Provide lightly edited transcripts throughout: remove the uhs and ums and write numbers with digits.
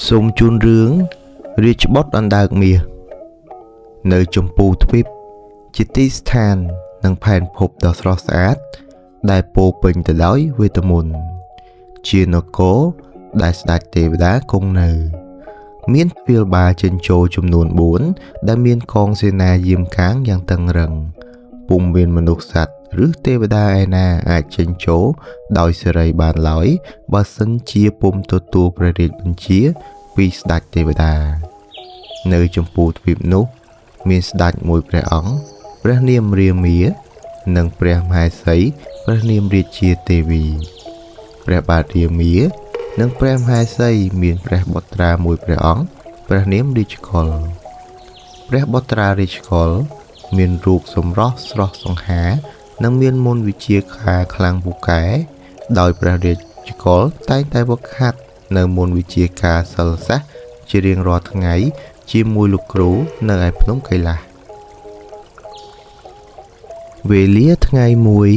សូមជូនរឿងរាជបុត្រអណ្ដើកមាសនៅចម្ពោះទ្វីបជាទីស្ថាននិងផែនភពដ៏ស្រស់ស្អាតដែលពោរពេញទៅដោយវេទមន្តជានគរដែលស្ដេចទេវតាគង់នៅមានទ្វារបាលចេញចូលចំនួន4ដែលមានកងសេនាយាមកាងយ៉ាងតឹងរឹងពុំមានមនុស្សសត្វឬទេវតាឯណាអាចចេញចូលដោយសេរីបានឡើយបើសិនជាពុំទទួលព្រះរាជបញ្ជាពីស្ដេចទេវតានៅចម្ពោះទ្វីបនោះមានស្ដេចមួយព្រះអង្គព្រះនាមរាមានិងព្រះមហេសីព្រះនាមរាជាទេវីព្រះបាទរាមានិងព្រះមហេសីមានព្រះបុត្រាមួយព្រះអង្គព្រះនាមរាជកុលព្រះបុត្រារាជកុលមានរូបសម្រស់ស្រស់សង្ហានិងមានមន្តវិជ្ជាខ្លាំងពូកែដោយព្រះរាជកុលតែងតែវឹកហាត់នៅមន្តវិជ្ជាការសិលសាស្ត្រជារៀងរាល់ថ្ងៃជាមួយលោកគ្រូនៅឯភ្នំកៃឡាសវេលាថ្ងៃមួយ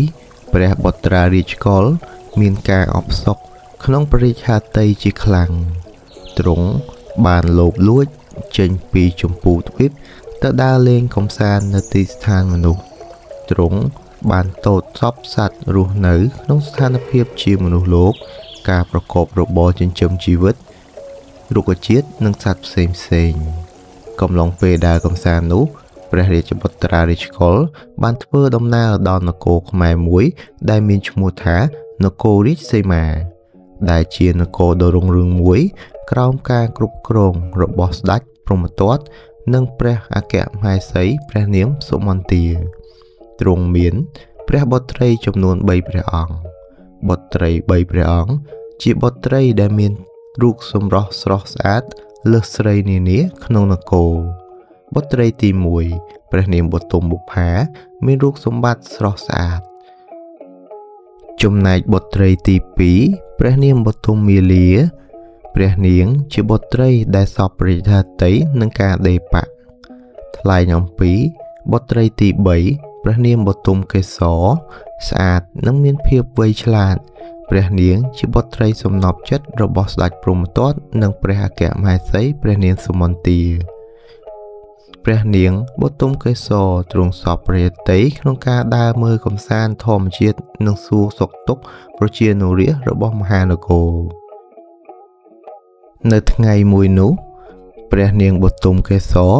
ព្រះបុត្រារាជកុលមានការអបសុខក្នុងព្រះរាជហត្ថីជាខ្លាំងទ្រង់បានលោបលួចចេញពីចម្ពោះទ្វីបទៅដើរលេងកម្សាន្តនៅទីស្ថានមនុស្សទ្រង់បានតូចសពសត្វរស់នៅក្នុងស្ថានភាពជាមនុស្សលោកការប្រកបរបរចិញ្ចឹមជីវិតរុក្ខជាតិនិងសត្វផ្សេងកំឡុងពេលដើរកម្សាន្តនោះព្រះរាជបុត្រារាជកុលបានធ្វើដំណើរដល់នគរខ្មែរមួយដែលមានឈ្មោះថានគររាជសីមាដែលជានគរដ៏រុងរឿងមួយក្រោមការគ្រប់គ្រងរបស់ស្ដេចព្រហ្មទត្តនិងព្រះអគ្គមហេសីព្រះនាមសុមន្តាទ្រង់មានព្រះបុត្រីចំនួន3ព្រះអង្គបុត្រី3ព្រះអង្គជាបុត្រីដែលមានរូបសម្រស់ស្រស់ស្អាតលើសស្រីនានាក្នុងនគរបុត្រីទី1ព្រះនាមបុទុមបុប្ផាមានរូបសម្បត្តិស្រស់ស្អាតចំណែកបុត្រីទី2ព្រះនាមបុទុមមាលាព្រះនាងជាបុត្រីដែលសពព្រះរាជហត្ថីនឹងការដេបៈថ្លែងអំពីបុត្រីទី3ព្រះនាមបុទុមកេសរស្អាតនិងមានភាពវៃឆ្លាតព្រះនាងជាបុត្រីសំណព្វចិត្តរបស់ស្ដេចព្រហ្មទត្តនិងព្រះអគ្គមហេសីព្រះនាងសុមន្តាព្រះនាងបុទុមកេសរទ្រង់សពព្រះរាជតីក្នុងការដើរមើលកម្សាន្តធម្មជាតិនិងសួរសុខទុក្ខប្រជានុរាស្ត្ររបស់មហានគរនៅថ្ងៃមួយនោះព្រះនាងបុទុមកេសរ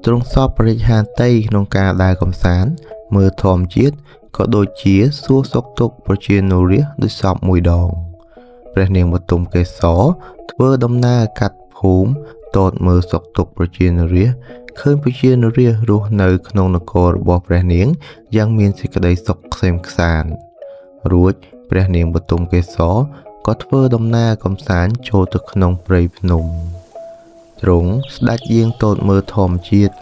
ទ្រង់សពព្រះរាជហត្ថីក្នុងការដើរកម្សាន្តមើលធម្មជាតិក៏ដូចជាសួរសុខទុក្ខប្រជានុរាស្ត្រដោយសពមួយដងព្រះនាងបុទុមកេសរធ្វើដំណើរកាត់ភូមិតតមើលសុខទុក្ខប្រជានុរាស្ត្រឃើញប្រជានុរាស្ត្ររស់នៅក្នុងនគររបស់ព្រះនាងយ៉ាងមានសេចក្តីសុខក្សេមក្សាន្តរួចព្រះនាងបុទុមកេសរក៏ធ្វើដំណើរកម្សាន្តចូលទៅក្នុងព្រៃភ្នំទ្រង់ស្ដេចយាងតូចមើលធម្មជាតិ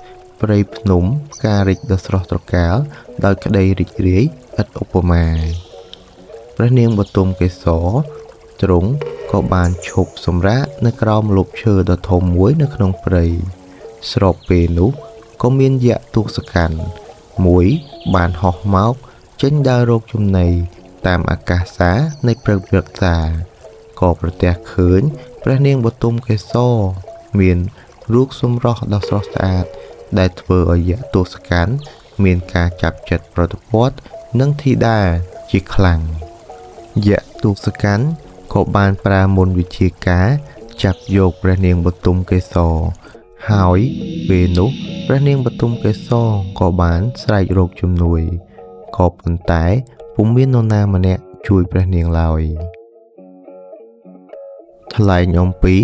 ព្រៃភ្នំផ្ការីកដ៏ស្រស់ត្រកាលដោយក្តីរីករាយឥតឧបមាព្រះនាងបុទុមកេសរទ្រង់ក៏បានឈប់សម្រាកនៅក្រោមម្លប់ឈើដ៏ធំមួយនៅក្នុងព្រៃស្របពេលនោះក៏មានយក្សទសកាន់មួយបានហោះមកចេញដើររកចំណីតាមអាកាសានៃព្រឹកព្រឹក្សាក៏ប្រទះឃើញព្រះនាងបុទុមកេសរមានរូបសម្រស់ដ៏ស្រស់ស្អាតដែលធ្វើឲ្យយក្សទសកាន់មានការចាប់ចិត្តប្រតិព័ទ្ធនឹងធីតាជាខ្លាំងយក្សទសកាន់ក៏បានប្រើមន្តវិជ្ជាការចាប់យកព្រះនាងបុទុមកេសរហើយពេលនោះព្រះនាងបុទុមកេសរក៏បានស្រែករកជំនួយក៏ប៉ុន្តែពុំមាននរណាម្នាក់ជួយព្រះនាងឡើយថ្លែងអំពី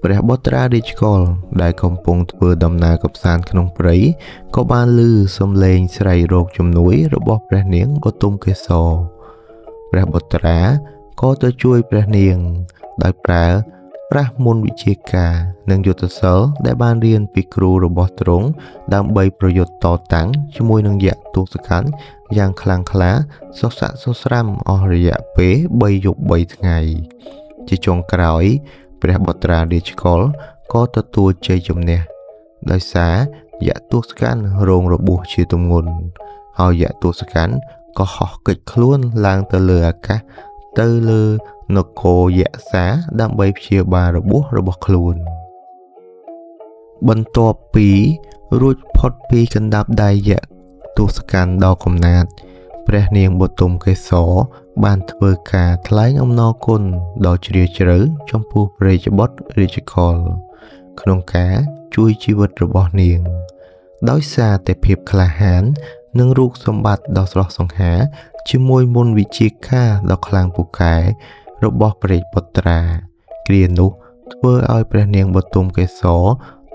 ព្រះបុត្រារាជកុលដែលកំពុងធ្វើដំណើរកម្សាន្តក្នុងព្រៃក៏បានឮសំឡេងស្រែករកជំនួយរបស់ព្រះនាងបុទុមកេសរព្រះបុត្រាក៏ទៅជួយព្រះនាងដោយប្រើប្រាស់មន្តវិជ្ជាការនិងយុទ្ធសាស្ត្រដែលបានរៀនពីគ្រូរបស់ទ្រង់ដើម្បីប្រយុទ្ធតតាំងជាមួយនឹងយក្សទសកាន់យ៉ាងខ្លាំងក្លាសុស័ក្តិសុស្រាំអស់រយៈពេល3យប់3ថ្ងៃជាចុងក្រោយព្រះបុត្រារាជកុលក៏ទទួលជ័យជំនះដោយសារយក្សទសកាន់រងរបួសជាទម្ងន់ហើយយក្សទសកាន់ក៏ហោះគេចខ្លួនឡើងទៅលើអាកាសទៅលើនគរយក្សាដើម្បីព្យាបាលរបួសរបស់ខ្លួន បន្ទាប់ពីរួចផុតពីកណ្ដាប់ដៃយក្សទសកាន់ដ៏កំណាតព្រះនាងបទុមកេសរបានធ្វើការថ្លែងអំណរគុណដ៏ជ្រាលជ្រៅចំពោះព្រះរាជបុត្ររាជកុលក្នុងការជួយជីវិតរបស់នាងដោយសារតែភាពក្លាហាននិងរូបសម្បត្តិដ៏ស្រស់សង្ហាជាមួយមន្តវិជ្ជាការដ៏ខ្លាំងពូកែរបស់ព្រះរាជបុត្រាគ្រានោះធ្វើឲ្យព្រះនាងបទុមកេសរ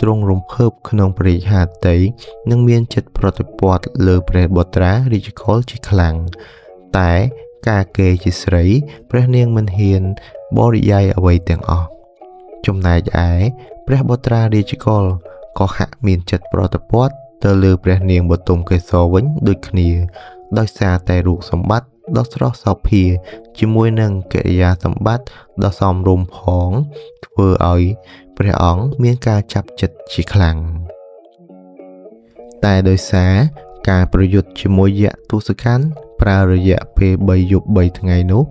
ទ្រង់រំភើបក្នុងព្រះរាជហត្ថីនិងមានចិត្តប្រតិព័ទ្ធលើព្រះបុត្រារាជកុលជាខ្លាំងតែការគេជាស្រីព្រះនាងមិនហ៊ានបរិយាយអ្វីទាំងអស់ចំណែកឯព្រះបុត្រារាជកុលក៏ហាក់មានចិត្តប្រតិព័ទ្ធទៅលើព្រះនាងបទុមកេសរវិញដូចគ្នាដោយសារតែរូបសម្បត្តិដ៏ស្រស់សោភាជាមួយនឹងកិរិយាសម្បត្តិដ៏សមរម្យផងធ្វើឲ្យព្រះអង្គមានការចាប់ចិត្តជាខ្លាំងតែដោយសារការប្រយុទ្ធជាមួយយក្សទសកាន់ប្រើរយៈពេល3យប់3ថ្ងៃនោះ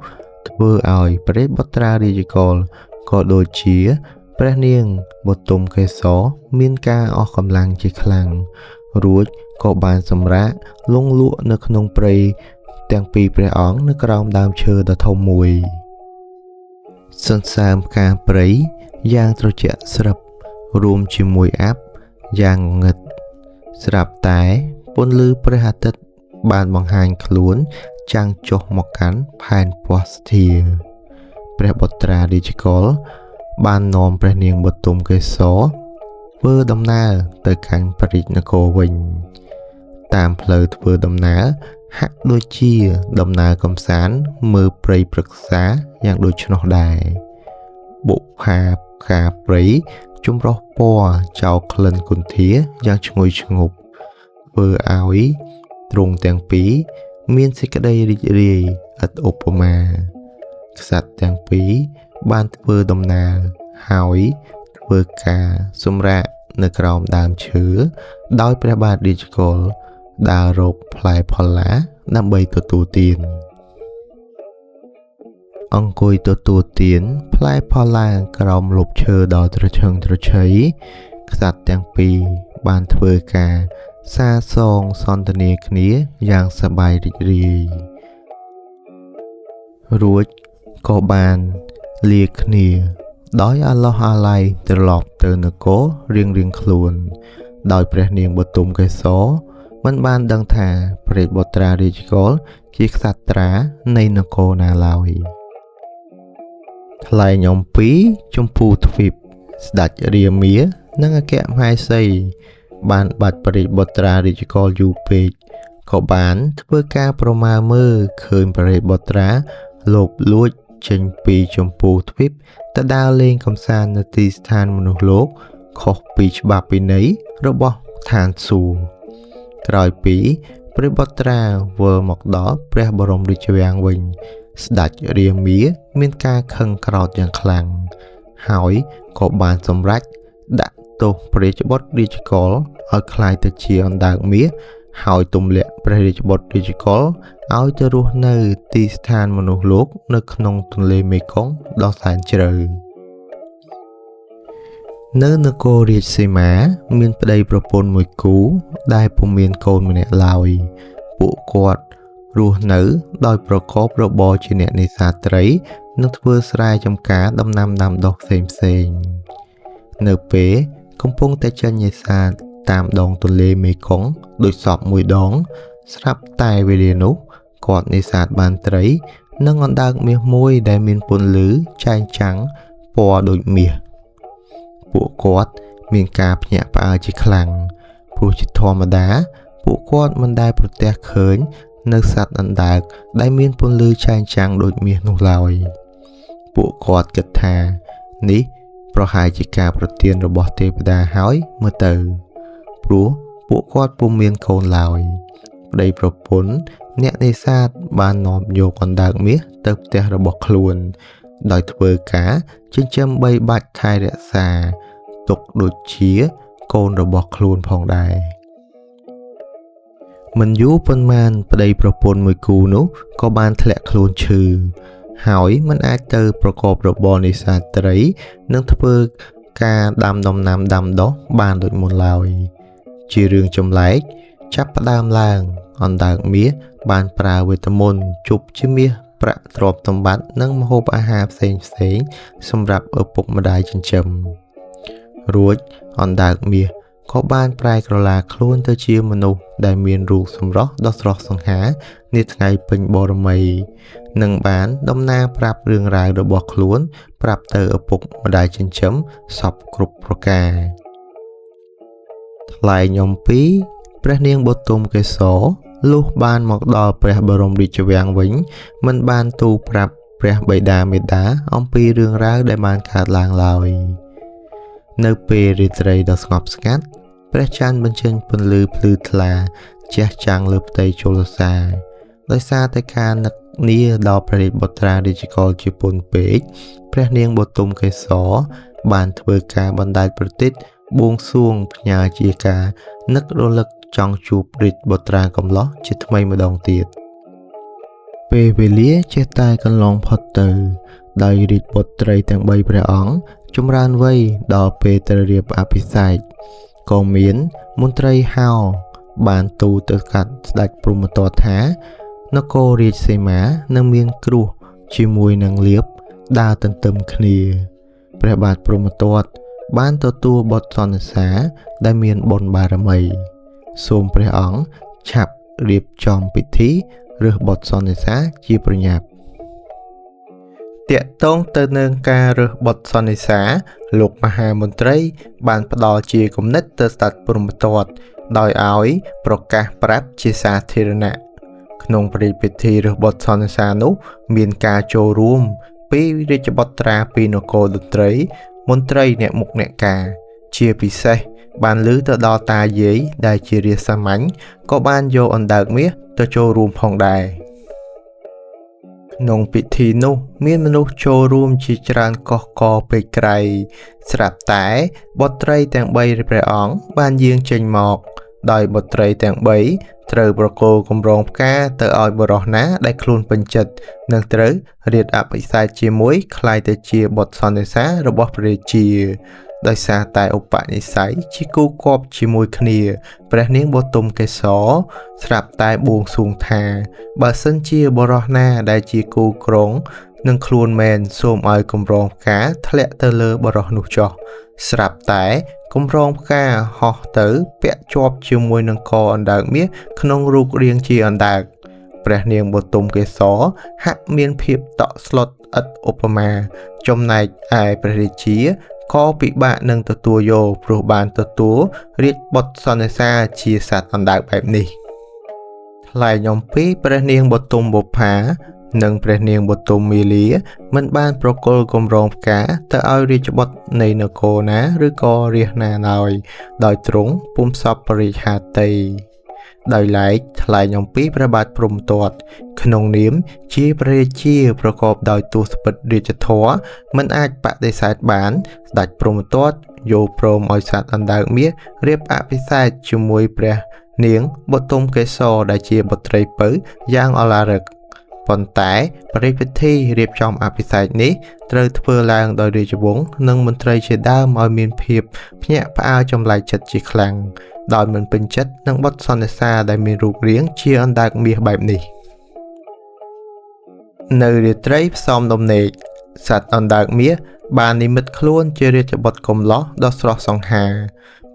ធ្វើឲ្យព្រះបុត្រារាជកុលក៏ដូចជាព្រះនាងបទុមកេសរមានការអស់កម្លាំងជាខ្លាំងរួចក៏បានសម្រាកលង់លក់នៅក្នុងព្រៃទាំងពីរព្រះអង្គនៅក្រោមដើមឈើដ៏ធំមួយសន្សើមផ្កាព្រៃយ៉ាងត្រជាក់ស្រឹបរួមជាមួយអាប់យ៉ាងងឹតស្រាប់តែពន្លឺព្រះអាទិត្យបានបង្ហាញខ្លួនចាំងចុះមកកាន់ផែនពស្ធាព្រះបុត្រារាជកុលបាននាំព្រះនាងបទុមកេសរធ្វើដំណើរទៅកាន់ព្រះរាជនគរវិញតាមផ្លូវធ្វើដំណើរហាក់ដូចជាដំណើរកំសាន្តមើលព្រៃព្រឹក្សាយ៉ាងដូច្នោះដែរបុប្ផាផ្កាព្រៃចម្រុះពណ៌ចោលក្លិនគន្ធាយ៉ាងឈ្ងុយឈ្ងប់ធ្វើឲ្យទ្រង់ទាំងពីរមានសេចក្តីរីករាយឥតឧបមាក្សត្រទាំងពីរបានធ្វើដំណើរហើយធ្វើការសម្រាកនៅក្រោមដើមឈើដោយព្រះបាទរាជកុលដើររកផ្លែផល្លាដើម្បីទទួលទានអង្គុយទទួលទានផ្លែផល្លាក្រោមលប់ឈើដ៏ត្រឈឹងត្រឈៃក្សត្រទាំងពីរបានធ្វើការសាសងសន្ទនាគ្នាយ៉ាងសប្បាយរីករាយរួចក៏បានលាគ្នាដោយអាឡោះអាល័យត្រឡប់ទៅនគររៀងៗខ្លួនដោយព្រះនាងបទុមកេសរមិនបានដឹងថាព្រះបុត្រារាជកុលជាក្សត្រានៃនគរណាឡើយថ្លែងអំពីចម្ពូទ្វីបស្ដេចរាមានិងអគ្គមហេសីបានបាត់ព្រះបុត្រារាជកុលយូរពេកក៏បានធ្វើការប្រមាមើលឃើញព្រះបុត្រាលោបលួចចេញពីចម្ពូទ្វីបទៅដើរលេងកម្សាន្តនៅទីស្ថានមនុស្សលោកខុសពីច្បាប់វិន័យរបស់ឋានសួគ៌ក្រោយពីព្រះបុត្រាវិលមកដល់ព្រះបរមរាជវាំងវិញស្ដេចរាមាមានការខឹងក្រោធយ៉ាងខ្លាំងហើយក៏បានសម្រេចដាក់ទោសព្រះរាជបុត្ររាជកុលឲ្យក្លាយទៅជាអណ្ដើកមាសហើយទម្លាក់ព្រះរាជបុត្ររាជកុលឲ្យទៅរស់នៅទីស្ថានមនុស្សលោកនៅក្នុងទន្លេមេគង្គដ៏សែនជ្រៅនៅនគររាជសីមាមានប្តីប្រពន្ធមួយគូដែលពុំមានកូនម្នាក់ឡើយពួកគាត់រស់នៅដោយប្រកបរបរជាអ្នកនេសាទត្រីនិងធ្វើស្រែចម្ការដំណាំដាំដុះផ្សេងៗនៅពេលកំពុងតែចេញនេសាទតាមដងទន្លេមេគង្គដូចសពមួយដងស្រាប់តែវេលានោះគាត់នេសាទបានត្រីនិងអណ្ដើកមាសមួយដែលមានពន្លឺចែងចាំងពណ៌ដូចមាសពួកគាត់មានការភ្ញាក់ផ្អើលជាខ្លាំងព្រោះជាធម្មតាពួកគាត់មិនដែលប្រទះឃើញនៅសត្វអណ្ដើកដែលមានពន្លឺចែងចាំងដូចមាសនោះឡើយពួកគាត់គិតថានេះប្រហែលជាការប្រទានរបស់ទេវតាហើយមើលទៅព្រោះពួកគាត់ពុំមានកូនឡើយប្តីប្រពន្ធអ្នកនេសាទបាននាំយកអណ្ដើកមាសទៅផ្ទះរបស់ខ្លួនដោយធ្វើការចិញ្ចឹមបីបាច់ថែរក្សាទុកដូចជាកូនរបស់ខ្លួនផងដែរមិនយូរប៉ុន្មានប្តីប្រពន្ធមួយគូនោះក៏បានធ្លាក់ខ្លួនឈឺហើយមិនអាចទៅប្រកបរបរនេសាទត្រីនិងធ្វើ ការដាំដំណាំដាំដុះបានដូចមុនឡើយជារឿងចម្លែកចាប់ផ្ដើមឡើងអណ្ដើកមាសបានប្រើវេទមន្តជប់ជាមាសប្រាក់ទ្រព្យសម្បត្តិនិងម្ហូបអាហារផ្សេងសម្រាប់ឪពុកម្ដាយចិញ្ចឹមរួចអណ្ដើកមាសក៏បានប្រែក្រឡាខ្លួនទៅជាមនុស្សដែលមានរូបសម្រស់ដ៏ស្រស់សង្ហានាថ្ងៃពេញបូរមីនិងបានដំណើរប្រាប់រឿងរ៉ាវរបស់ខ្លួនប្រាប់ទៅឪពុកម្ដាយចិញ្ចឹមសពគ្រប់ប្រការថ្លែងអំពីព្រះនាងបទុមកេសរលុះបានមកដល់ព្រះបរមរាជវាំងវិញមិនបានទូលប្រាប់ព្រះបិតាមាតាអំពីរឿងរ៉ាវដែលបានកើតឡើងឡើយនៅពេលរាត្រីដ៏ស្ងប់ស្ងាត់ព្រះច័ន្ទបញ្ចេញពន្លឺភ្លឺថ្លាជះចាំងលើផ្ទៃជលសាដោយសារតែការនឹកនាដល់ព្រះរាជបុត្រារាជកុលជាពន់ពេកព្រះនាងបទុមកេសរបានធ្វើការបណ្ដែតប្រទីបបួងសួងផ្ញើជាការនឹករលឹកចង់ជួបរាជបុត្រាកំឡោះជាថ្មីម្ដងទៀតពេលវេលាចេះតែកន្លងផុតទៅដោយរាជបុត្រីទាំង3ព្រះអង្គចម្រើនវ័យដល់ពេលត្រូវរៀបអភិសេកក៏មានមន្ត្រីហោបានទូលទៅកាត់ស្ដេចព្រហ្មទត្តថានគររាជសីមានឹងមានគ្រោះជាមួយនឹងលៀបដើរទន្ទឹមគ្នាព្រះបាទព្រហ្មទត្តបានទទួលបទសន្និសីទដែលមានបុណ្យបារមីសូមព្រះអង្គឆាប់រៀបចំពិធីរើសបុត្រសន្និសីទជាប្រញាប់តាក់ទងទៅនឹងការរើសបុត្រសន្និសីទលោកមហាមន្ត្រីបានផ្ដល់ជាគំនិតទៅស្ដេចព្រហ្មទត្តដោយឲ្យប្រកាសប្រាប់ជាសាធារណៈក្នុងព្រះរាជពិធីរើសបុត្រសន្និសីទនោះមានការចូលរួមពីរាជបុត្រាពីនគរតន្ត្រីមន្ត្រីអ្នកមុខអ្នកការជាពិសេសបានលើទៅដល់តាយាយដែលជារាជសាមញ្ញក៏បានយកអណ្ដើកមាសទៅចូលរួមផងដែរក្នុងពិធីនោះមានមនុស្សចូលរួមជាច្រើនកុះករពេកក្រៃស្រាប់តែបុត្រីទាំង3ព្រះអង្គបានយាងចេញមកដោយបុត្រីទាំង3ត្រូវប្រគល់កម្រងផ្កាទៅឲ្យបុរសណាដែលខ្លួនពេញចិត្តនឹងត្រូវរៀបអភិសេកជាមួយคล้ายទៅជាបុត្រសន្និសីទរបស់ព្រះរាជាដោយសារតែឧបនិស្ស័យជាគូគប់ជាមួយគ្នាព្រះនាងបទុមកេសរស្រាប់តែបួងសួងថាបើសិនជាបុរសណាដែលជាគូក្រុងនឹងខ្លួនមែនសូមឲ្យកម្រងផ្កាធ្លាក់ទៅលើបុរសនោះចុះស្រាប់តែកម្រងផ្កាហោះទៅពាក់ជាប់ជាមួយនឹងកអណ្ដើកមាសក្នុងរូបរាងជាអណ្ដើកព្រះនាងបទុមកេសរហាក់មានភាពតក់ស្លុតឥតឧបមាចំណែកឯព្រះរាជាក៏ពិបាកនឹងទទួលយកព្រោះបានទទួលរាជបុត្រសន្និសីទជាសត្វអណ្ដើកបែបនេះថ្លែងអំពីព្រះនាងបទុមបុប្ផានិងព្រះនាងបទុមមាលាមិនបានប្រគល់កម្រងផ្កាទៅឲ្យរាជបុត្រនៃនគរណាឬក៏រាជណាឡើយដោយទ្រង់ពុំសពរាជហត្ថីដោយឡែកថ្លែងអំពីព្រះបាទព្រហ្មទត្តក្នុងនាមជាព្រះរាជាប្រកបដោយទសពិធរាជធម៌មិនអាចបដិសេធបានស្ដេចព្រហ្មទត្តយកព្រមឲ្យសត្វអណ្ដើកមាសរៀបអភិសេកជាមួយព្រះនាងបទុមកេសរដែលជាបុត្រីពៅយ៉ាងឧឡារិកប៉ុន្តែព្រះរាជពិធីរៀបចំអភិសេកនេះត្រូវធ្វើឡើងដោយរាជវង្សនិងមន្ត្រីជាដើមឲ្យមានភាពភ្ញាក់ផ្អើលចម្លែកចិត្តជាខ្លាំងដោយមិនពេញចិត្តនឹងបុត្រសន្និសីទដែលមានរូបរាងជាអណ្ដើកមាសបែបនេះនៅរាត្រីផ្សំដំណេកសត្វអណ្ដើកមាសបាននិមិត្តខ្លួនជារាជបុត្រកំឡោះដ៏ស្រស់សង្ហា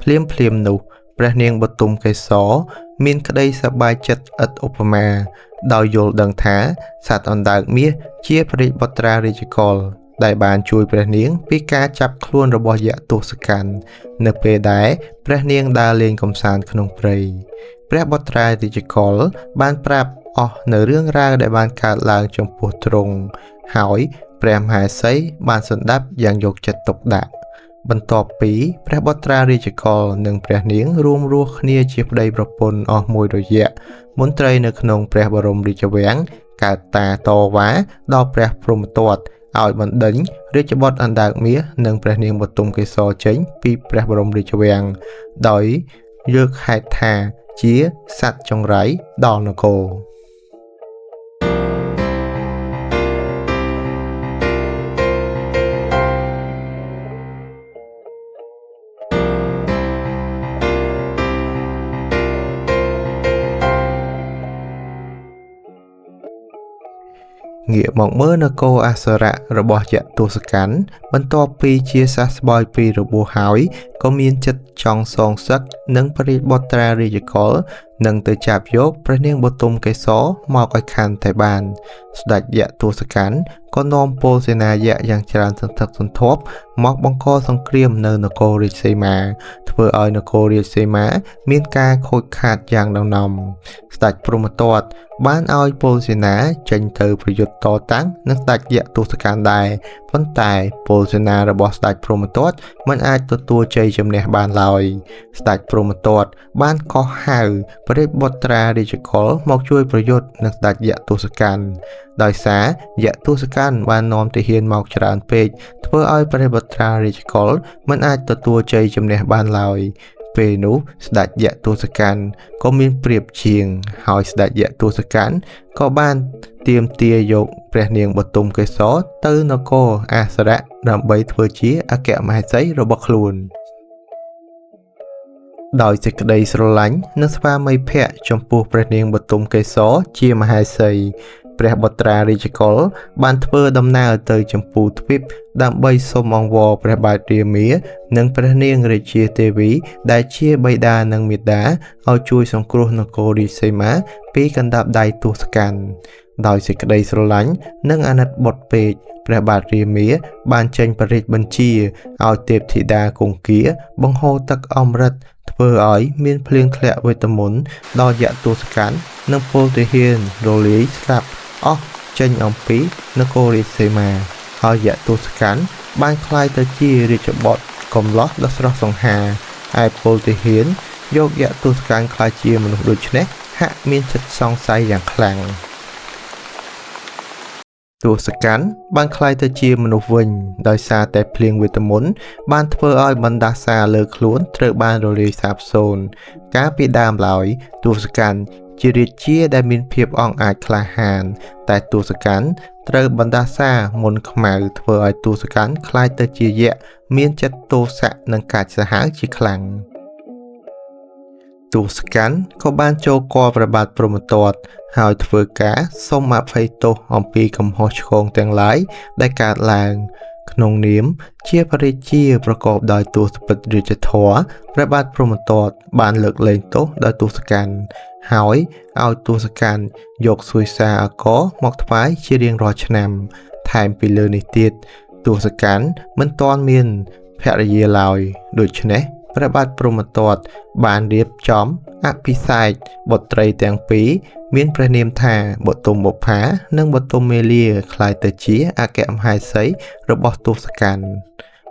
ភ្លាមនោះព្រះនាងបទុមកេសរមានក្តីសប្បាយចិត្តឥតឧបមាដោយយល់ដឹងថាសត្វអណ្ដើកមាសជាព្រះរាជបុត្រារាជកុលដែលបានជួយព្រះនាងពីការចាប់ខ្លួនរបស់យក្សទសកណ្ឌនៅពេលដែលព្រះនាងដើរលេងកម្សាន្តក្នុងព្រៃព្រះបុត្រារាជកុលបានប្រាប់អស់នៅរឿងរ៉ាវដែលបានកើតឡើងចំពោះទ្រង់ហើយព្រះមហេសីបានសន្តាប់យ៉ាងយកចិត្តទុកដាក់បន្ទាប់ពីព្រះបុត្រារាជកុលនិងព្រះនាងរួមរស់គ្នាជាប្តីប្រពន្ធអស់មួយរយៈមន្ត្រីនៅក្នុងព្រះបរមរាជវាំងកើតតាតវ៉ាដល់ព្រះព្រហ្មទត្តឲ្យបណ្ដេញរាជបុត្រអណ្ដើកមាសនិងព្រះនាងបទុមកេសរចេញពីព្រះបរមរាជវាំងដោយលើកហេតុថាជាសត្វចង្រៃដល់នគរ ងាកមកមើលនគរអសុរៈរបស់យៈទសកាន់បន្ទាប់ពីជាសះស្បើយពីរបួសហើយក៏មានចិត្តចង់សងសឹកនឹងព្រះរាជបុត្រារាជកុលនឹងទៅចាប់យកព្រះនាងបទុមកេសរមកឲ្យខានតែបានស្ដេចយៈទសកាន់ក៏នាំពលសេនាយៈយ៉ាងច្រើនសន្ធឹកសន្ធាប់មកបង្កសង្គ្រាមនៅនគររាជសីមាធ្វើឲ្យនគររាជសីមាមានការខូចខាតយ៉ាងដំណំស្ដេចព្រហ្មទត្តបានឲ្យពលសេនាចេញទៅប្រយុទ្ធតតាំងនឹងស្ដេចយៈទសកាន់ដែរប៉ុន្តែពលសេនារបស់ស្ដេចព្រហ្មទត្តមិនអាចទទួលជ័យជំនះបានឡើយស្ដេចព្រហ្មទត្តបានកោះហៅព្រះរាជបុត្រារាជកុលមកជួយប្រយុទ្ធនឹងស្ដេចយៈទសកាន់ដោយសារយៈទសកាន់បាននាំទាហានមកច្រើនពេកធ្វើឲ្យព្រះរាជបុត្រារាជកុលមិនអាចទទួលជ័យជំនះបានឡើយពេលនោះស្ដេចយៈទសកាន់ក៏មានប្រៀបជាងហើយស្ដេចយៈទសកាន់ក៏បានទាមទារយកព្រះនាងបទុមកេសរទៅនគរអសុរៈដើម្បីធ្វើជាអគ្គមហេសីរបស់ខ្លួនដោយសេចក្តីស្រឡាញ់និងស្វាមីភក្តិចំពោះព្រះនាងបទុមកេសរជាមហេសីព្រះបុត្រារាជកុលបានធ្វើដំណើរទៅចម្ពោះទ្វីបដើម្បីសូមអង្វរព្រះបាទរាមានិងព្រះនាងរាជាទេវីដែលជាបិតានិងមាតាឲ្យជួយសង្គ្រោះនគររាជសីមាពីកណ្ដាប់ដៃទសកាន់ដោយសេចក្តីស្រឡាញ់និងអាណិតបុត្រពេកព្រះបាទរាមាបានចេញព្រះរាជបញ្ជាឲ្យទេពធីតាគង្គាបង្ហូរទឹកអមฤតធ្វើឲ្យមានភ្លៀងធ្លាក់វេទមន្តដល់យៈទសកាន់និងពលទាហានរលាយស្លាប់អស់ចេញអំពីនគររាជសីមាហើយយៈទសកាន់បានក្លាយទៅជារាជបុត្រកំឡោះដ៏ស្រស់សង្ហាឯពលទាហានយកយៈទសកាន់ក្លាយជាមនុស្សដូចនេះហាក់មានចិត្តសង្ស័យយ៉ាងខ្លាំងទសកាន់បានក្លាយទៅជាមនុស្សវិញដោយសារតែភ្លៀងវេទមន្តបានធ្វើឲ្យបណ្ដាសាលើខ្លួនត្រូវបានរលាយសាបសូន្យកាលពីដើមឡើយទសកាន់ជារាជាដែលមានភាពអង់អាចក្លាហានតែទសកាន់ត្រូវបណ្ដាសាមុនខ្មៅធ្វើឲ្យទសកាន់ក្លាយទៅជាយៈមានចិត្តទោសៈនិងកាចសាហាវជាខ្លាំងទសកាន់ក៏បានចូលគាល់ព្រះបាទព្រហ្មទត្តហើយធ្វើការសូមអភ័យទោសអំពីកំហុសឆ្គងទាំងឡាយដែលកើតឡើងក្នុងនាមជាព្រះរាជាប្រកបដោយទសពិតរាជធម៌ព្រះបាទព្រហ្មទត្តបានលើកលែងទោសដល់ទសកាន់ហើយឲ្យទសកាន់យកសួយសារអកមកថ្វាយជារៀងរាល់ឆ្នាំថែមពីលើនេះទៀតទសកាន់មិនទាន់មានភរិយាឡើយដូច្នេះព្រះបាទព្រហ្មទត្តបានរៀបចំអភិសេកបុត្រីទាំងពីរមានព្រះនាមថាបទុមបុប្ផានិងបទុមមាលាក្លាយទៅជាអគ្គមហេសីរបស់ទសកាន់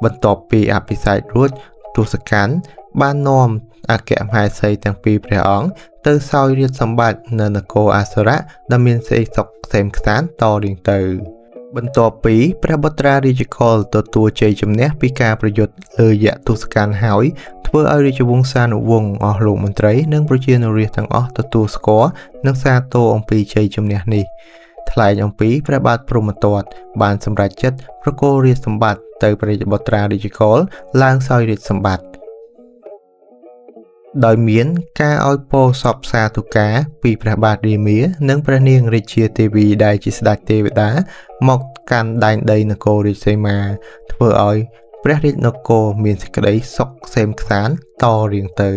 បន្ទាប់ពីអភិសេករួចទសកាន់បាននាំអគ្គមហេសីទាំងពីរព្រះអង្គទៅសោយរាជសម្បត្តិនៅនគរអសុរៈដែលមានសេចក្តីសុខក្សេមក្សាន្តតរៀងទៅបន្ទាប់ពីព្រះបុត្រារាជកុលទទួលជ័យជំនះពីការប្រយុទ្ធលើយៈទសកាន់ហើយធ្វើឲ្យរាជវង្សានុវង្សអស់លោកមន្ត្រីនិងប្រជានុរាស្ត្រទាំងអស់ទទួលស្គាល់និងសាទរអំពីជ័យជំនះនេះថ្លែងអំពីព្រះបាទព្រហ្មទត្តបានសម្រេចចិត្តប្រគល់រាជសម្បត្តិទៅព្រះរាជបុត្រារាជកុលឡើងសោយរាជសម្បត្តិដោយមានការឲ្យពរសពសាធុការពីព្រះបាទរាមានិងព្រះនាងរាជាទេវីដែលជាស្ដេចទេវតាមកកាន់ដែនដីនគររាជសីមាធ្វើឲ្យព្រះរាជនគរមានសេចក្តីសុខក្សេមក្សាន្តតរៀងទៅ